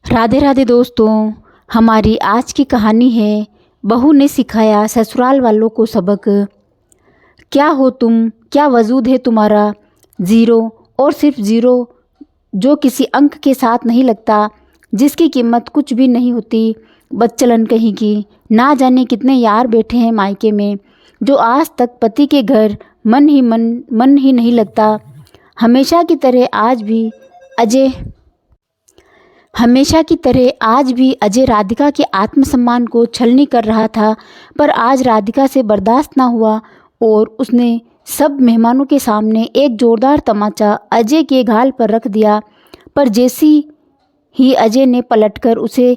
राधे राधे दोस्तों। हमारी आज की कहानी है बहू ने सिखाया ससुराल वालों को सबक। क्या हो तुम, क्या वजूद है तुम्हारा, ज़ीरो और सिर्फ ज़ीरो जो किसी अंक के साथ नहीं लगता, जिसकी कीमत कुछ भी नहीं होती, बदचलन कहीं की। ना जाने कितने यार बैठे हैं मायके में, जो आज तक पति के घर मन ही नहीं लगता। हमेशा की तरह आज भी अजय राधिका के आत्मसम्मान को छलनी कर रहा था। पर आज राधिका से बर्दाश्त ना हुआ और उसने सब मेहमानों के सामने एक जोरदार तमाचा अजय के गाल पर रख दिया। पर जैसी ही अजय ने पलटकर उसे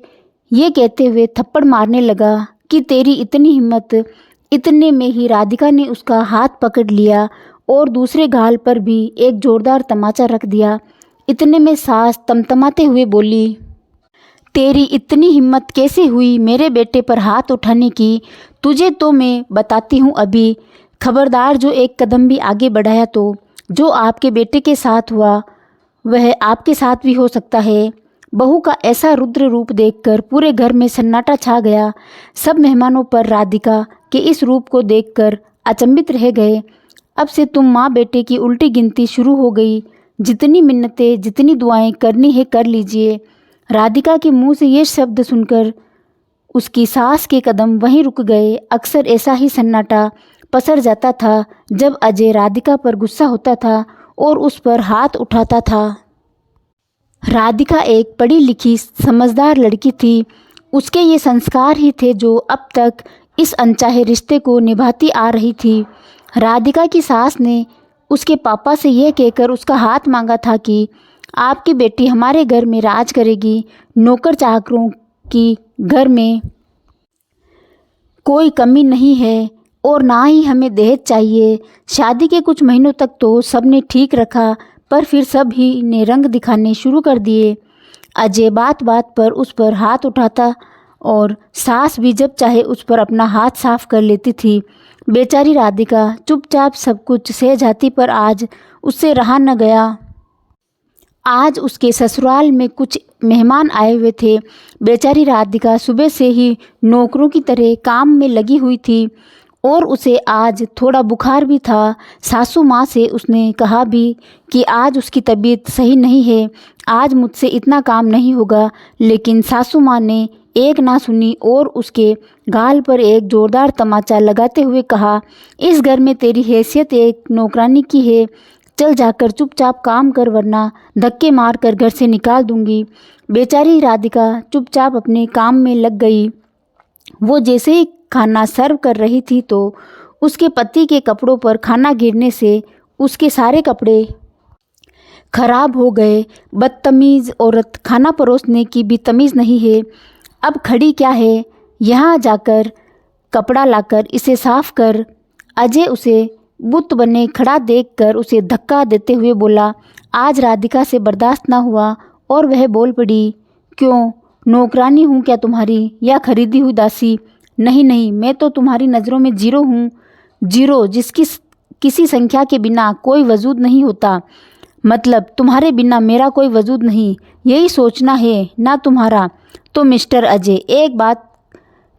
ये कहते हुए थप्पड़ मारने लगा कि तेरी इतनी हिम्मत, इतने में ही राधिका ने उसका हाथ पकड़ लिया और दूसरे गाल पर भी एक जोरदार तमाचा रख दिया। इतने में सास तमतमाते हुए बोली, तेरी इतनी हिम्मत कैसे हुई मेरे बेटे पर हाथ उठाने की? तुझे तो मैं बताती हूँ अभी। खबरदार, जो एक कदम भी आगे बढ़ाया तो जो आपके बेटे के साथ हुआ वह आपके साथ भी हो सकता है। बहू का ऐसा रुद्र रूप देखकर पूरे घर में सन्नाटा छा गया। सब मेहमानों पर राधिका के इस रूप को देखकर अचंभित रह गए। अब से तुम माँ बेटे की उल्टी गिनती शुरू हो गई। जितनी मिन्नतें, जितनी दुआएं करनी है कर लीजिए। राधिका के मुंह से ये शब्द सुनकर उसकी सास के कदम वहीं रुक गए। अक्सर ऐसा ही सन्नाटा पसर जाता था जब अजय राधिका पर गुस्सा होता था और उस पर हाथ उठाता था। राधिका एक पढ़ी लिखी समझदार लड़की थी। उसके ये संस्कार ही थे जो अब तक इस अनचाहे रिश्ते को निभाती आ रही थी। राधिका की सास ने उसके पापा से यह कहकर उसका हाथ मांगा था कि आपकी बेटी हमारे घर में राज करेगी। नौकर चाकरों की घर में कोई कमी नहीं है और ना ही हमें दहेज चाहिए। शादी के कुछ महीनों तक तो सबने ठीक रखा, पर फिर सब ही ने रंग दिखाने शुरू कर दिए। अजय बात बात पर उस पर हाथ उठाता और सास भी जब चाहे उस पर अपना हाथ साफ कर लेती थी। बेचारी राधिका चुपचाप सब कुछ सह जाती, पर आज उससे रहा न गया। आज उसके ससुराल में कुछ मेहमान आए हुए थे। बेचारी राधिका सुबह से ही नौकरों की तरह काम में लगी हुई थी और उसे आज थोड़ा बुखार भी था। सासू माँ से उसने कहा भी कि आज उसकी तबीयत सही नहीं है, आज मुझसे इतना काम नहीं होगा। लेकिन सासू माँ ने एक ना सुनी और उसके गाल पर एक जोरदार तमाचा लगाते हुए कहा, इस घर में तेरी हैसियत एक नौकरानी की है। चल जाकर चुपचाप काम कर, वरना धक्के मार कर घर से निकाल दूंगी। बेचारी राधिका चुपचाप अपने काम में लग गई। वो जैसे ही खाना सर्व कर रही थी तो उसके पति के कपड़ों पर खाना गिरने से उसके सारे कपड़े खराब हो गए। बदतमीज़ औरत, खाना परोसने की भी तमीज़ नहीं है। अब खड़ी क्या है, यहाँ जाकर कपड़ा लाकर इसे साफ कर। अजय उसे बुत बने खड़ा देखकर उसे धक्का देते हुए बोला। आज राधिका से बर्दाश्त ना हुआ और वह बोल पड़ी, क्यों, नौकरानी हूँ क्या तुम्हारी, या खरीदी हुई दासी? नहीं नहीं, मैं तो तुम्हारी नज़रों में जीरो हूँ। जीरो जिसकी किसी संख्या के बिना कोई वजूद नहीं होता। मतलब तुम्हारे बिना मेरा कोई वजूद नहीं, यही सोचना है ना तुम्हारा? तो मिस्टर अजय, एक बात,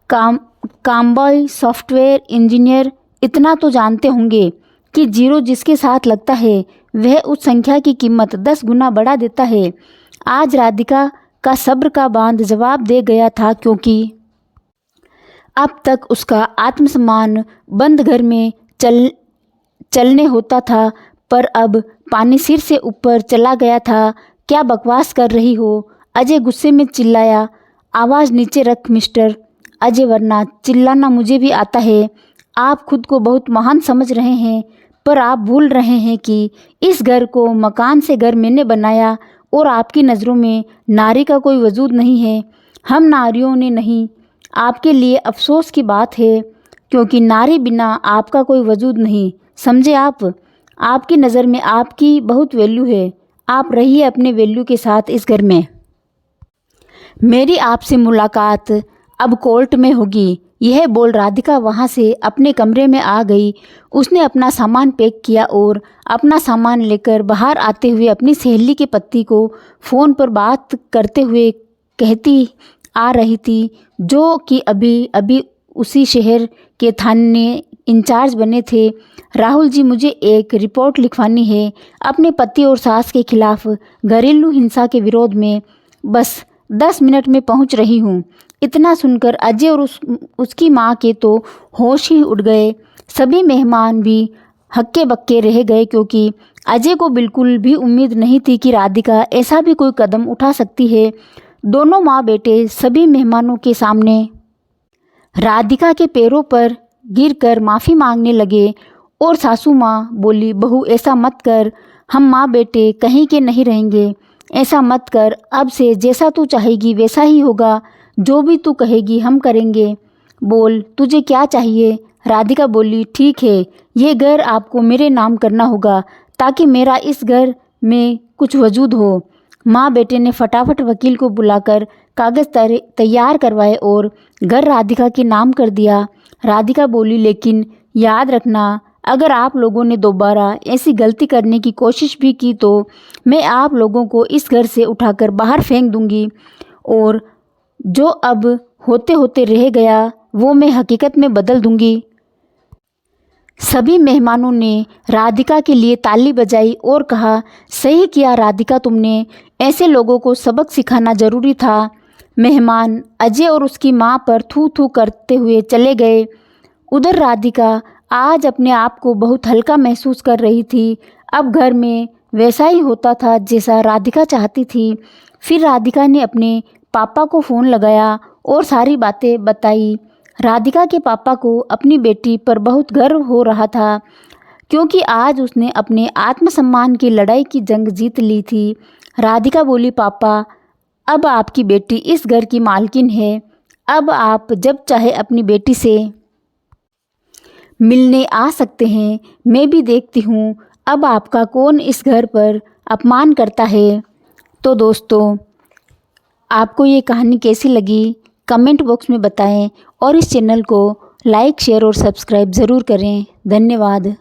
कामबॉय, सॉफ्टवेयर इंजीनियर इतना तो जानते होंगे कि जीरो जिसके साथ लगता है वह उस संख्या की कीमत 10 गुना बढ़ा देता है। आज राधिका का सब्र का बांध जवाब दे गया था, क्योंकि अब तक उसका आत्मसम्मान बंद घर में चलने होता था, पर अब पानी सिर से ऊपर चला गया था। क्या बकवास कर रही हो? अजय गुस्से में चिल्लाया। आवाज़ नीचे रख मिस्टर अजय, वरना चिल्लाना मुझे भी आता है। आप खुद को बहुत महान समझ रहे हैं, पर आप भूल रहे हैं कि इस घर को मकान से घर मैंने बनाया और आपकी नज़रों में नारी का कोई वजूद नहीं है। हम नारियों ने नहीं। आपके लिए अफसोस की बात है, क्योंकि नारी बिना आपका कोई वजूद नहीं, समझे आप? आपकी नज़र में आपकी बहुत वैल्यू है। आप रहिए अपने वैल्यू के साथ इस घर में। मेरी आपसे मुलाकात अब कोर्ट में होगी। यह बोल राधिका वहाँ से अपने कमरे में आ गई। उसने अपना सामान पैक किया और अपना सामान लेकर बाहर आते हुए अपनी सहेली के पति को फ़ोन पर बात करते हुए कहती आ रही थी, जो कि अभी अभी उसी शहर के थाने इंचार्ज बने थे। राहुल जी, मुझे एक रिपोर्ट लिखवानी है अपने पति और सास के खिलाफ घरेलू हिंसा के विरोध में। बस 10 मिनट में पहुंच रही हूं। इतना सुनकर अजय और उसकी माँ के तो होश ही उड़ गए। सभी मेहमान भी हक्के बक्के रह गए, क्योंकि अजय को बिल्कुल भी उम्मीद नहीं थी कि राधिका ऐसा भी कोई कदम उठा सकती है। दोनों माँ बेटे सभी मेहमानों के सामने राधिका के पैरों पर गिरकर माफ़ी मांगने लगे और सासू माँ बोली, बहू ऐसा मत कर, हम माँ बेटे कहीं के नहीं रहेंगे, ऐसा मत कर, अब से जैसा तू चाहेगी वैसा ही होगा, जो भी तू कहेगी हम करेंगे, बोल तुझे क्या चाहिए। राधिका बोली, ठीक है, ये घर आपको मेरे नाम करना होगा ताकि मेरा इस घर में कुछ वजूद हो। माँ बेटे ने फटाफट वकील को बुलाकर कागज़ तैयार करवाए और घर राधिका के नाम कर दिया। राधिका बोली, लेकिन याद रखना, अगर आप लोगों ने दोबारा ऐसी गलती करने की कोशिश भी की तो मैं आप लोगों को इस घर से उठाकर बाहर फेंक दूंगी, और जो अब होते होते रह गया वो मैं हकीकत में बदल दूंगी। सभी मेहमानों ने राधिका के लिए ताली बजाई और कहा, सही किया राधिका, तुमने ऐसे लोगों को सबक सिखाना जरूरी था। मेहमान अजय और उसकी माँ पर थू थू करते हुए चले गए। उधर राधिका आज अपने आप को बहुत हल्का महसूस कर रही थी। अब घर में वैसा ही होता था जैसा राधिका चाहती थी। फिर राधिका ने अपने पापा को फ़ोन लगाया और सारी बातें बताई। राधिका के पापा को अपनी बेटी पर बहुत गर्व हो रहा था, क्योंकि आज उसने अपने आत्मसम्मान की लड़ाई की जंग जीत ली थी। राधिका बोली, पापा, अब आपकी बेटी इस घर की मालकिन है। अब आप जब चाहे अपनी बेटी से मिलने आ सकते हैं। मैं भी देखती हूँ अब आपका कौन इस घर पर अपमान करता है। तो दोस्तों, आपको ये कहानी कैसी लगी कमेंट बॉक्स में बताएं और इस चैनल को लाइक, शेयर और सब्सक्राइब ज़रूर करें। धन्यवाद।